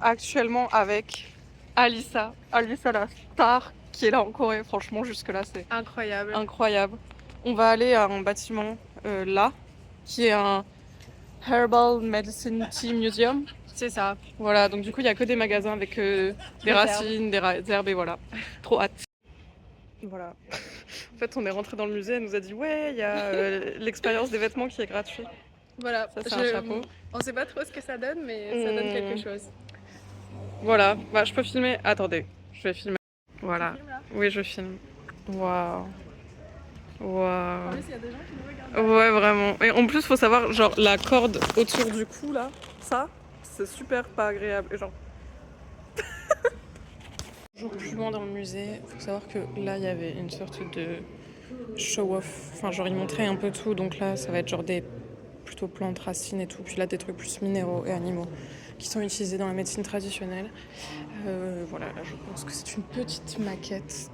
actuellement avec Alissa la star qui est là en Corée. Franchement, jusque-là, c'est Incroyable. incroyable. On va aller à un bâtiment là, qui est un Herbal Medicine Tea Museum. C'est ça. Voilà, donc du coup, il n'y a que des magasins avec des racines, des herbes et voilà. Trop hâte. Voilà. En fait, on est rentré dans le musée, elle nous a dit ouais, il y a l'expérience des vêtements qui est gratuite. Voilà, Ça, c'est un chapeau. On sait pas trop ce que ça donne, mais ça donne quelque chose. Voilà, bah, je peux filmer. Attendez, je vais filmer. Voilà. Tu filmes, là ? Oui, je filme. Waouh. Waouh. En plus, il y a des gens qui nous regardent. Ouais, vraiment. Et en plus, faut savoir, genre, la corde autour du cou, là, ça, c'est super pas agréable. Et genre. Toujours plus loin dans le musée, faut savoir que là, il y avait une sorte de show-off. Enfin, genre, ils montraient un peu tout. Donc là, ça va être genre des plutôt plantes, racines et tout. Puis là, des trucs plus minéraux et animaux qui sont utilisés dans la médecine traditionnelle. Voilà, là, je pense que c'est une petite maquette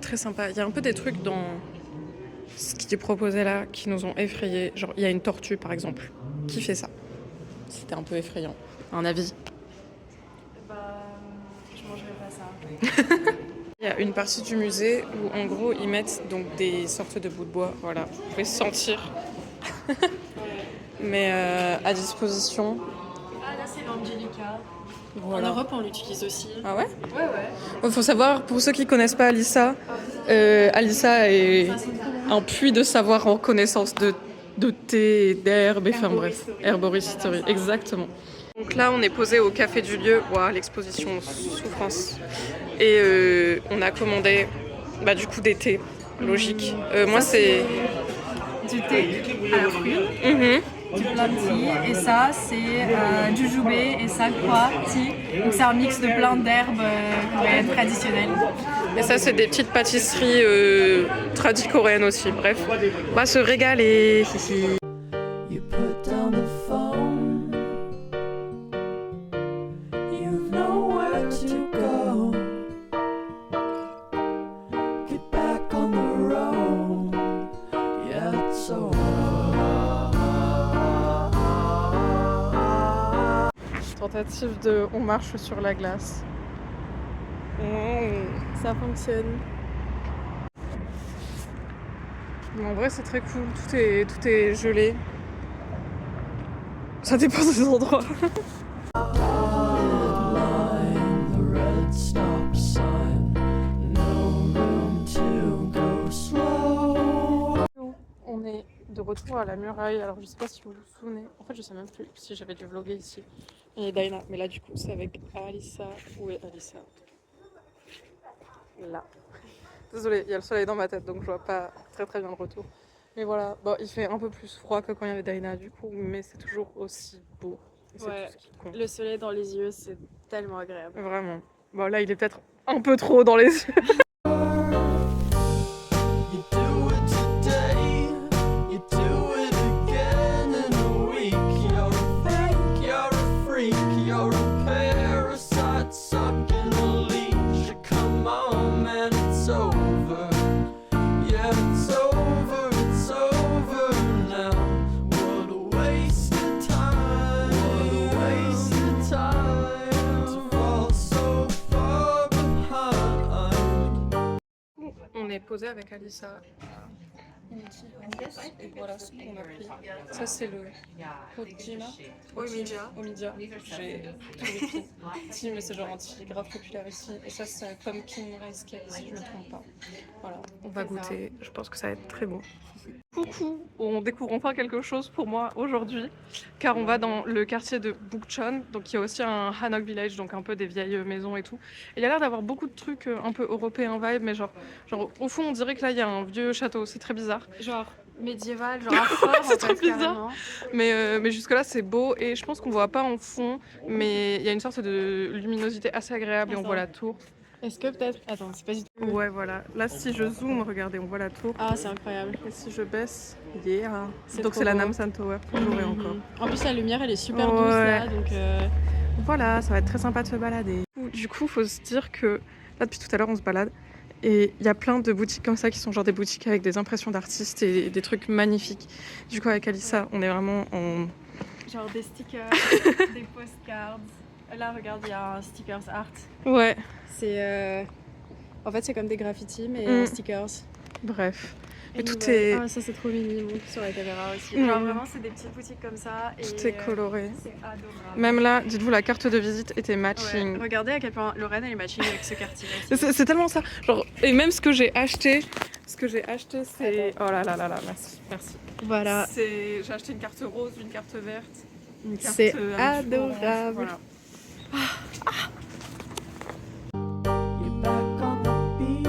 très sympa. Il y a un peu des trucs dans ce qui est proposé là qui nous ont effrayés. Genre, il y a une tortue, par exemple, qui fait ça. C'était un peu effrayant. Un avis? Bah, je mangerai pas ça. Il y a une partie du musée où, en gros, ils mettent donc des sortes de bouts de bois. Voilà, vous pouvez sentir. Mais à disposition. Ah, là, c'est l'Angelica. Voilà. En Europe, on l'utilise aussi. Ah ouais? Ouais, ouais. Il faut savoir, pour ceux qui connaissent pas Alissa, Alissa est un puits de savoir en connaissance de thé, d'herbes, et enfin bref, herboristerie, exactement. Donc là, on est posé au café du lieu, wow, l'exposition Souffrance. Et on a commandé bah, du coup des thés, logique. Moi, c'est Du thé à la fruit, du blanc tea, et ça, c'est jujube et sakwa tea. Donc, c'est un mix de plein d'herbes coréennes traditionnelles. Et ça, c'est des petites pâtisseries tradi-coréennes aussi. Bref, on va se régaler. You put down the phone. You've nowhere to go. Get back on the road. Yeah, it's over. Tentative de on marche sur la glace. Ça fonctionne. Mais en vrai, c'est très cool. Tout est gelé. Ça dépend des endroits. Line, the red stop sign. No room to go slow. On est de retour à la muraille. Alors, je sais pas si vous vous souvenez. En fait, je sais même plus si j'avais dû vlogger ici. Et Daina. Mais là, du coup, c'est avec Alissa. Où est Alissa? Là. Désolée, il y a le soleil dans ma tête, donc je vois pas très bien le retour. Mais voilà, bon, il fait un peu plus froid que quand il y avait Daina, du coup, mais c'est toujours aussi beau. Et Ouais, tout ce qui compte. le soleil dans les yeux, c'est tellement agréable. Vraiment. Bon, là, il est peut-être un peu trop dans les yeux. You do it today, you do it again in a week. You're a fake, you're a freak, you're a parasite sucking a leech. Come on, man, it's over. Yeah, it's over now. What a waste of time. What a waste of time to fall so far behind. On est posé avec Alissa. Et voilà ce qu'on a pris. Ça, c'est le Hojima. Omidia. J'ai tout écrit. Si, mais c'est genre un tea grave populaire ici. Et ça, c'est pumpkin rice cake, si je ne me trompe pas. Voilà, on va goûter. Je pense que ça va être très bon. Coucou, on découvre enfin quelque chose pour moi aujourd'hui, car on va dans le quartier de Bukchon, donc il y a aussi un Hanok Village, donc un peu des vieilles maisons et tout. Et il y a l'air d'avoir beaucoup de trucs un peu européens vibe, mais genre au fond on dirait que là il y a un vieux château, c'est très bizarre. Genre médiéval, genre un fort C'est en trop fait, bizarre. carrément. Mais jusque là c'est beau et je pense qu'on voit pas en fond, mais il y a une sorte de luminosité assez agréable et on voit la tour. Est-ce que peut-être... Attends, c'est pas du tout... Ouais voilà, là si je zoome, regardez, on voit la tour. Ah, c'est incroyable. Et si je baisse, yeah. C'est Donc trop c'est la beau. Namsan Tower, toujours et encore. En plus, la lumière, elle est super douce Ouais. là, donc... Voilà, ça va être très sympa de se balader. Du coup, faut se dire que là, depuis tout à l'heure, on se balade. Et il y a plein de boutiques comme ça qui sont genre des boutiques avec des impressions d'artistes et des trucs magnifiques. Du coup, avec Alissa, on est vraiment en... Genre des stickers, des postcards, Là, regarde, il y a un stickers art. Ouais. C'est en fait, c'est comme des graffitis, mais en stickers. Bref. Mais Et tout nouvelle. est... Ah, ça c'est trop mignon sur la caméra aussi. Mhm. Genre vraiment, c'est des petites boutiques comme ça. Et Tout est coloré. c'est adorable. Même là, dites-vous, la carte de visite était Ouais. matching. Regardez à quel point Lorraine elle est matching avec ce quartier. Aussi. C'est tellement ça. Genre, et même ce que j'ai acheté, c'est... Oh là là là là, merci. Voilà. J'ai acheté une carte rose, une carte verte, une carte C'est un petit peu orange. adorable. Voilà. You're back on the beat,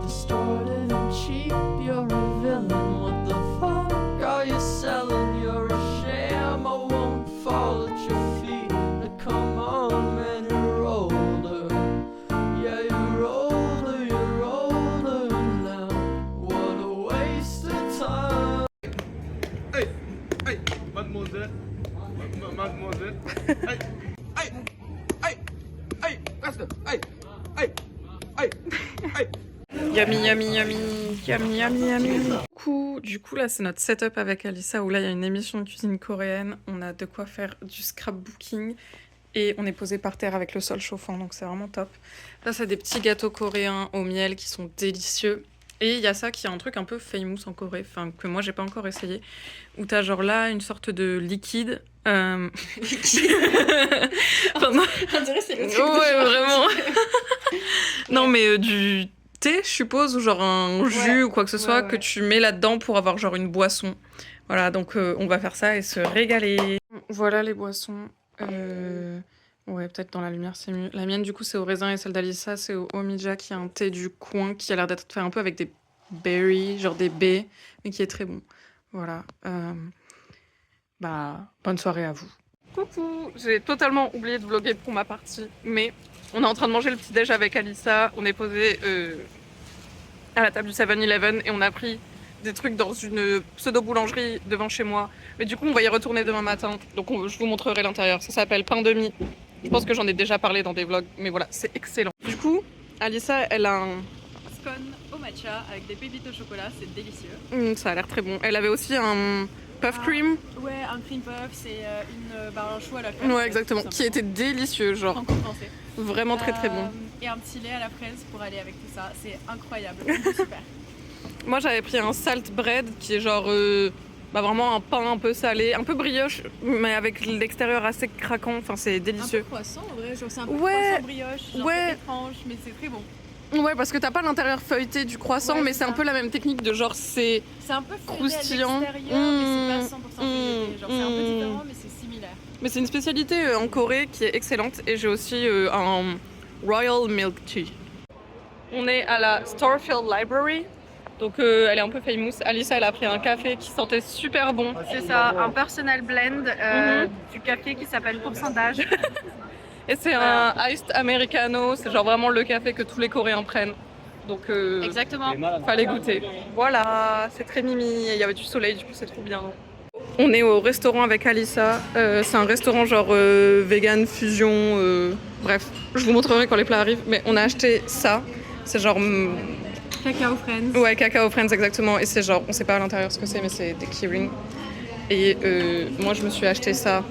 distorted and cheap. You're a villain. What the fuck are you selling? You're a sham. I won't fall at your feet. Now come on, man, you're older. Yeah, you're older now. What a waste of time. Hey, hey, mademoiselle, mademoiselle, hey, hey, hey, hey, reste, hey, hey, hey, hey. Yummy, yummy, yummy, yummy, yummy, yummy. Du coup, là, c'est notre setup avec Alissa où là, il y a une émission de cuisine coréenne. On a de quoi faire du scrapbooking et on est posé par terre avec le sol chauffant, donc c'est vraiment top. Là, c'est des petits gâteaux coréens au miel qui sont délicieux. Et il y a ça qui est un truc un peu famous en Corée, enfin que moi j'ai pas encore essayé, où t'as genre là une sorte de liquide. Liquide. Enfin, non. On dirait c'est le truc. Ouais, vraiment. Non, mais du thé, je suppose, ou genre un jus ou quoi que ce soit que tu mets là-dedans pour avoir genre une boisson. Voilà, donc on va faire ça et se régaler. Voilà les boissons. Ouais, peut-être dans la lumière c'est mieux. La mienne du coup c'est au raisin et celle d'Alissa c'est au Omija qui est un thé du coin qui a l'air d'être fait un peu avec des berries, genre des baies, mais qui est très bon. Voilà. Bah, bonne soirée à vous. Coucou, j'ai totalement oublié de vlogger pour ma partie, mais on est en train de manger le petit déj avec Alissa. On est posé à la table du 7-Eleven et on a pris des trucs dans une pseudo-boulangerie devant chez moi. Mais du coup, on va y retourner demain matin. Donc, je vous montrerai l'intérieur. Ça s'appelle Pain de Mie. Je pense que j'en ai déjà parlé dans des vlogs, mais voilà, c'est excellent. Du coup, Alissa, elle a un... Scone au matcha avec des pépites au chocolat, c'est délicieux. ça a l'air très bon. Elle avait aussi un puff cream. Ouais, un cream puff, c'est un chou à la crème. Ouais, exactement. Qui était délicieux, genre. Sans compenser. Vraiment très très bon. Et un petit lait à la fraise pour aller avec tout ça. C'est incroyable. C'est super. Moi, j'avais pris un salt bread qui est genre... vraiment un pain un peu salé, un peu brioche, mais avec l'extérieur assez craquant. Enfin, c'est délicieux. Un peu croissant en vrai, genre c'est un peu Ouais, croissant brioche, genre ouais. c'est étrange, mais c'est très bon. Ouais, parce que t'as pas l'intérieur feuilleté du croissant, Ouais, mais c'est c'est un ça. peu la même technique de genre c'est... C'est un peu feuillet croustillant. à l'extérieur, mais c'est pas 100% feuilleté. Genre c'est un peu mmh. différent, mais c'est similaire. Mais c'est une spécialité en Corée qui est excellente et j'ai aussi un Royal Milk Tea. On est à la Starfield Library, donc elle est un peu famous. Alissa, elle a pris un café qui sentait super bon. C'est ça, un personal blend du café qui s'appelle Pourcentage. Et c'est un iced americano, c'est genre vraiment le café que tous les Coréens prennent. Donc Exactement. fallait goûter. Voilà, c'est très mimi, et il y avait du soleil, du coup c'est trop bien. On est au restaurant avec Alissa, c'est un restaurant genre vegan, fusion, bref, je vous montrerai quand les plats arrivent, mais on a acheté ça, c'est genre... Cacao Friends. Ouais, Cacao Friends exactement, et c'est genre, on sait pas à l'intérieur ce que c'est, mais c'est des keyrings. Et moi je me suis acheté ça,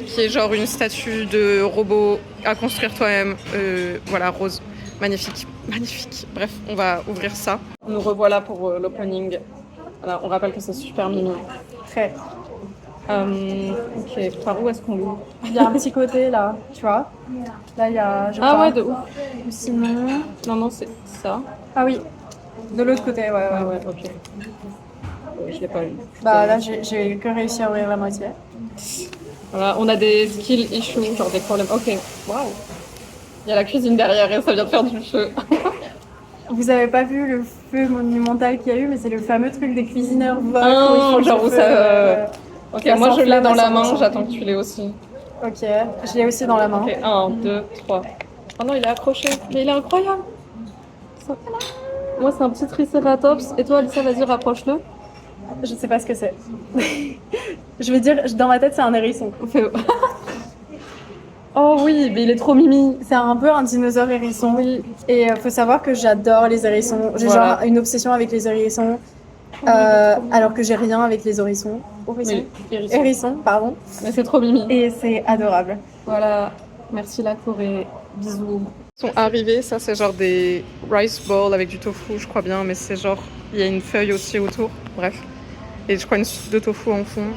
qui est genre une statue de robot à construire toi-même, voilà, rose, magnifique, magnifique. Bref, on va ouvrir ça. Nous revoilà pour l'opening. Voilà, on rappelle que c'est super mignon. Très. Ok, par où est-ce qu'on l'ouvre? Il y a un petit côté là, tu vois. Là il y a. Je Ah crois. ouais, de ouf. Ou sinon. Non, c'est ça. Ah oui. De l'autre côté, ouais. Ah ouais, ok. Je l'ai pas eu. Bah là j'ai que réussi à ouvrir la moitié. Voilà, on a des skill issues, genre des problèmes. Ok, waouh. Il y a la cuisine derrière et ça vient de faire du feu. Vous avez pas vu le feu monumental qu'il y a eu, mais c'est le fameux truc des cuisineurs vox. Ah, où ils font genre le où feu, ça... Ok, ça moi je l'ai s'enflamme dans à la main, 100%. j'attends que tu l'aies aussi. Ok, je l'ai aussi dans la main. Ok, 1, 2, 3. Oh non, il est accroché. Mais il est incroyable. Moi c'est un petit tricératops. Et toi Alissa, vas-y, rapproche-le. Je sais pas ce que c'est. Je vais dire, dans ma tête, c'est un hérisson. Oh oui, mais il est trop mimi. C'est un peu un dinosaure hérisson. Et faut savoir que j'adore les hérissons. J'ai Voilà. genre une obsession avec les hérissons. Alors que j'ai rien avec les hérissons. Oui, hérisson. Hérissons, pardon. Mais c'est trop mimi. Et c'est adorable. Voilà. Merci la Corée. Bisous. Ils sont arrivés, ça c'est genre des rice balls avec du tofu, je crois bien, mais c'est genre, il y a une feuille aussi autour, bref. Et je crois une soupe de tofu en fond.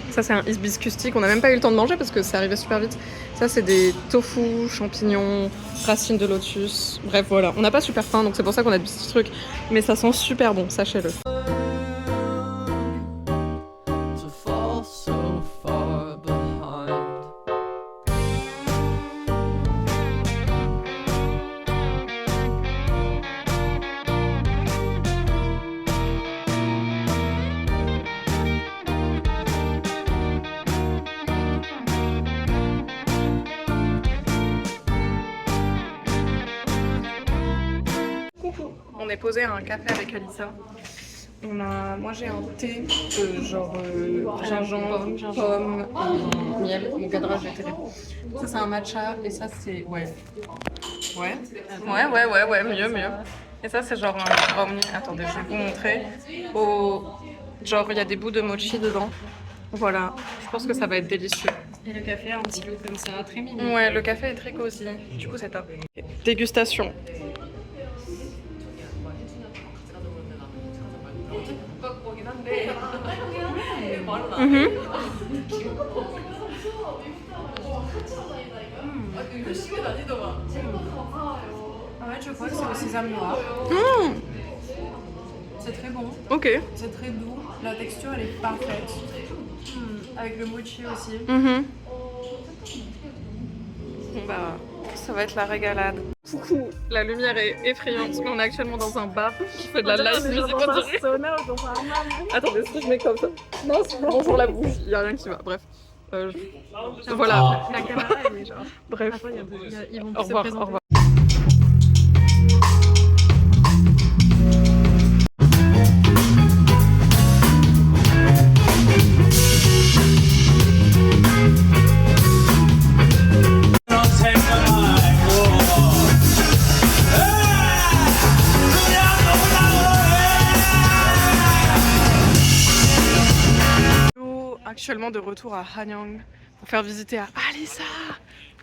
Ça c'est un hibiscus stick, on n'a même pas eu le temps de manger parce que c'est arrivé super vite. Ça c'est des tofu, champignons, racines de lotus, bref voilà. On n'a pas super faim donc c'est pour ça qu'on a des petits trucs, mais ça sent super bon, sachez-le. To fall so far behind. On est posé à un café avec Alissa. Moi j'ai un thé genre gingembre, pomme et miel. Mon cadrage est terrible. Ça c'est un matcha et ça c'est ouais, mieux. Et ça c'est genre un brownie. Attendez, je vais vous montrer. Genre il y a des bouts de mochi dedans. Voilà, je pense que ça va être délicieux. Et le café un petit peu comme ça, très mignon. Ouais, le café est très cosy. Du coup c'est top. Dégustation. En fait, je crois que c'est le sésame noir. C'est très bon, Ok. c'est très doux. La texture, elle est parfaite. Avec le mochi aussi. Bon bah, ça va être la régalade. Coucou, la lumière est effrayante. On est actuellement dans un bar qui fait de la live music. Attendez, si je mets comme ça. Non, c'est bonjour la bouche, il n'y a rien qui va. Bref. Voilà. La caméra, elle est genre. Bref. Attends, ils vont Au se revoir, présenter. au revoir. Actuellement de retour à Hanyang pour faire visiter à Alissa.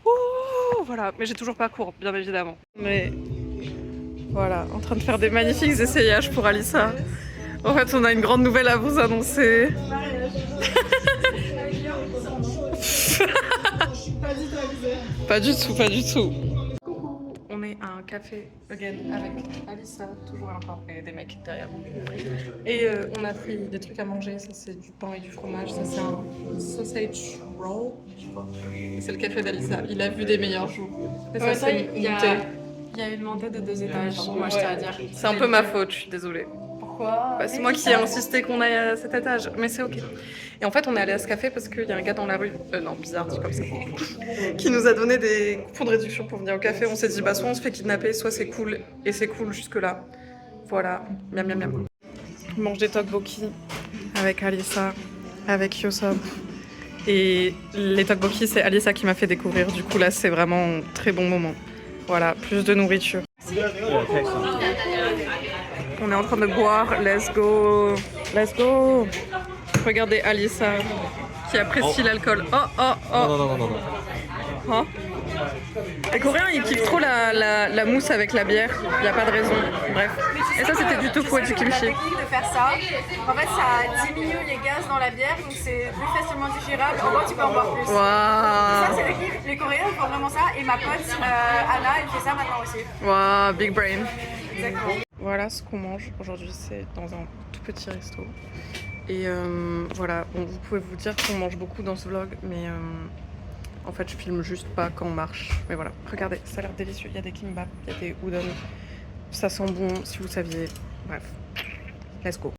Ouh, voilà, mais j'ai toujours pas cours, bien évidemment. Mais voilà, en train de faire des magnifiques essayages pour Alissa. En fait, on a une grande nouvelle à vous annoncer. Pas du tout, pas du tout. On est à un café again avec Alissa, toujours encore, et des mecs derrière. Et on a pris des trucs à manger, ça c'est du pain et du fromage, ça c'est un sausage roll, je crois. C'est le café d'Alissa, il a vu des meilleurs jours. Et ça c'est une montée. Il y a une montée de 2 étages, moi je tiens à dire. C'est un peu ma faute, je suis désolée. Pourquoi? Bah, c'est moi qui ai insisté qu'on aille à cet étage, mais c'est ok. Et en fait, on est allé à ce café parce qu'il y a un gars dans la rue, non, bizarre, dit comme ça, qui nous a donné des coupons de réduction pour venir au café. On s'est dit, bah, soit on se fait kidnapper, soit c'est cool, et c'est cool jusque-là. Voilà, miam miam miam. On mange des tteokbokki avec Alissa, avec Yosop. Et les tteokbokki, c'est Alissa qui m'a fait découvrir, du coup là, c'est vraiment un très bon moment. Voilà, plus de nourriture. On est en train de boire, let's go, let's go. Regardez Alissa qui apprécie l'alcool. Oh oh oh. Non. Oh. Les Coréens ils kiffent trop la mousse avec la bière, il n'y a pas de raison. Bref. Et ça c'était du tofu et du kimchi. La technique de faire ça, en fait ça diminue les gaz dans la bière, donc c'est plus facilement digérable. En gros tu peux en boire plus. Ça Waouh. c'est l'équipe, les Coréens font vraiment ça et ma pote Anna elle fait ça maintenant aussi. Waouh, big brain. Exactement. Voilà ce qu'on mange aujourd'hui, c'est dans un tout petit resto. Et voilà, bon, vous pouvez vous dire qu'on mange beaucoup dans ce vlog, mais en fait je filme juste pas quand on marche. Mais voilà, regardez, ça a l'air délicieux, il y a des kimbap, il y a des udon, ça sent bon si vous saviez. Bref, let's go.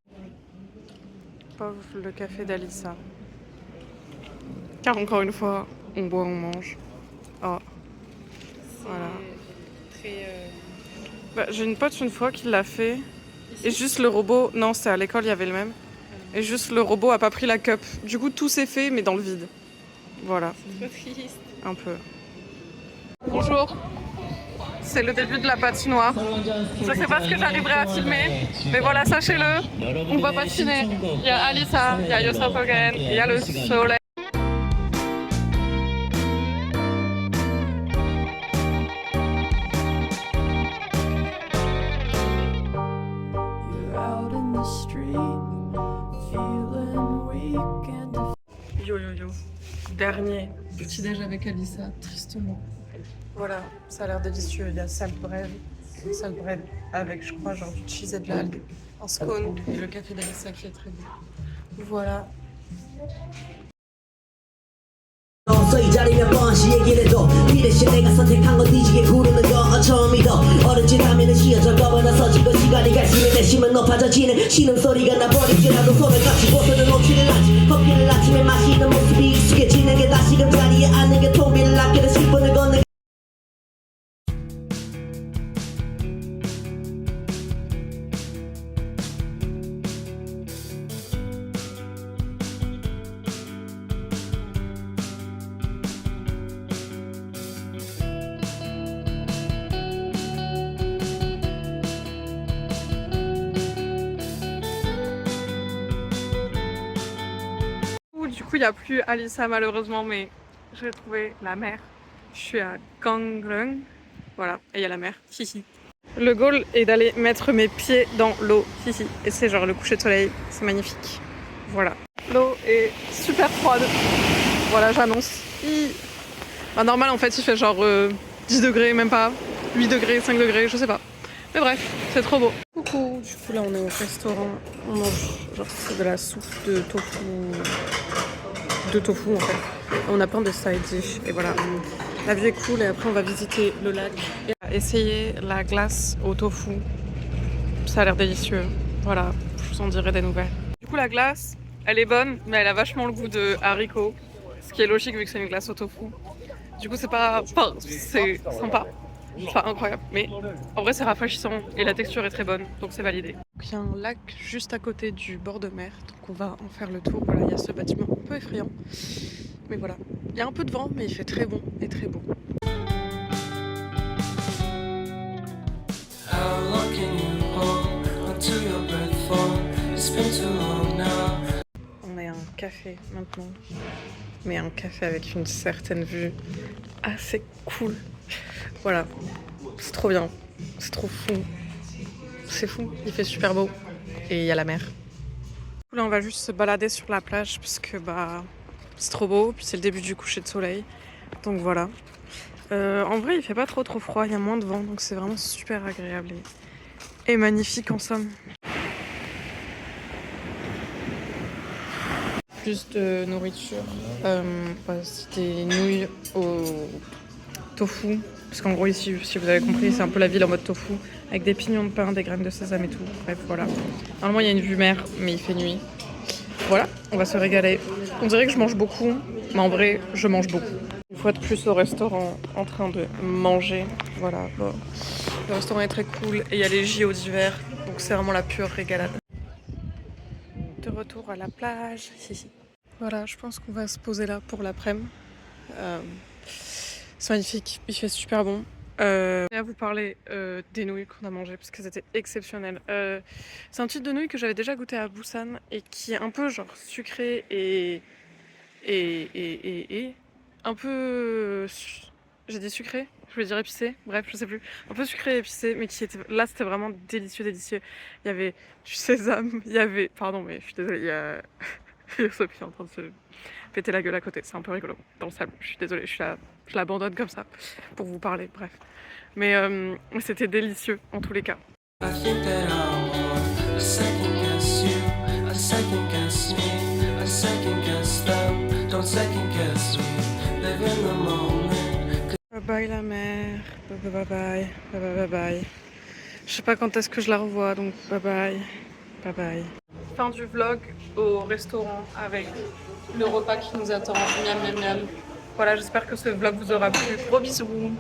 Pauvre le café d'Alissa. Car encore une fois, on boit, on mange. Oh, voilà. Bah, j'ai une pote une fois qui l'a fait. Et juste le robot, non c'est à l'école il y avait le même. Et juste le robot a pas pris la cup. Du coup tout s'est fait mais dans le vide. Voilà. C'est trop triste. Un peu. Bonjour. C'est le début de la patinoire. Je sais pas ce que j'arriverai à filmer. Mais voilà, sachez-le. On va patiner. Il y a Alissa, il y a Yosop again, il y a le soleil. dernier petit-déj avec Alissa, tristement. Voilà, ça a l'air délicieux. Il y a salt bread avec, je crois, genre du cheese et de l'algue, un scone et le café d'Alissa qui est très bon. Voilà. 이 자리 몇 번씩 얘기를 해도 이 대신 내가 선택한 건 뒤지게 구르는 거 처음이더 어른짓 하면은 쉬어져 겁어나서 지고 시간이 갈수록 내심은 높아져지는 신음소리가 나버리지라도 손을 갖추고서는 오키를 하지 커피를 아침에 마시는 모습이 익숙해지는 게 다시금 자리에 앉는 게 통비를 아끼는 10분을 걷는 Du coup, il n'y a plus Alissa malheureusement, mais j'ai trouvé la mer. Je suis à Gangneung. Voilà, et il y a la mer. Hihi. Le goal est d'aller mettre mes pieds dans l'eau. Hihi. Et c'est genre le coucher de soleil. C'est magnifique. Voilà. L'eau est super froide. Voilà, j'annonce. Bah, normal, en fait, il fait genre 10 degrés, même pas. 8 degrés, 5 degrés, je sais pas. Mais bref, c'est trop beau. Coucou. Du coup, là, on est au restaurant. On mange genre c'est de la soupe de tofu. En fait. On a plein de side dish et voilà. La vue est cool et après on va visiter le lac et essayer la glace au tofu. Ça a l'air délicieux. Voilà, je vous en dirai des nouvelles. Du coup la glace, elle est bonne mais elle a vachement le goût de haricot. Ce qui est logique vu que c'est une glace au tofu. Du coup c'est c'est sympa. C'est pas incroyable mais en vrai c'est rafraîchissant et la texture est très bonne donc c'est validé. Il y a un lac juste à côté du bord de mer donc on va en faire le tour. Voilà, il y a ce bâtiment un peu effrayant mais voilà, il y a un peu de vent mais il fait très bon et très beau. On est à un café maintenant mais un café avec une certaine vue assez cool. Voilà, c'est trop bien, c'est trop fou, c'est fou, il fait super beau et il y a la mer. Là on va juste se balader sur la plage parce que bah c'est trop beau, puis c'est le début du coucher de soleil, donc voilà. En vrai il fait pas trop froid, il y a moins de vent donc c'est vraiment super agréable et magnifique en somme. Plus de nourriture, des nouilles au tofu, parce qu'en gros ici, si vous avez compris, c'est un peu la ville en mode tofu, avec des pignons de pain, des graines de sésame et tout, bref voilà. Normalement il y a une vue mer, mais il fait nuit. Voilà, on va se régaler. On dirait que je mange beaucoup, mais en vrai, je mange beaucoup. Une fois de plus au restaurant, en train de manger, voilà. Bon. Le restaurant est très cool, et il y a les JO d'hiver, donc c'est vraiment la pure régalade. De retour à la plage, Voilà, je pense qu'on va se poser là pour l'après-midi. C'est magnifique, il fait super bon. Je vais vous parler des nouilles qu'on a mangées parce qu'elles étaient exceptionnelles. C'est un type de nouilles que j'avais déjà goûté à Busan et qui est un peu genre sucré et un peu... J'ai dit sucré, je voulais dire épicé, bref je sais plus. Un peu sucré et épicé mais qui était... Là c'était vraiment délicieux. Il y avait du sésame, il y avait... Pardon mais je suis désolée, il y a... Il y a Sophie en train de se péter la gueule à côté, c'est un peu rigolo dans le sable, je suis désolée, je l'abandonne comme ça pour vous parler, bref. Mais c'était délicieux en tous les cas. Bye bye la mer, bye bye, bye bye, bye bye. Je sais pas quand est-ce que je la revois donc bye bye, bye bye. Fin du vlog au restaurant avec le repas qui nous attend. Miam miam miam. Voilà, j'espère que ce vlog vous aura plu. Gros bisous.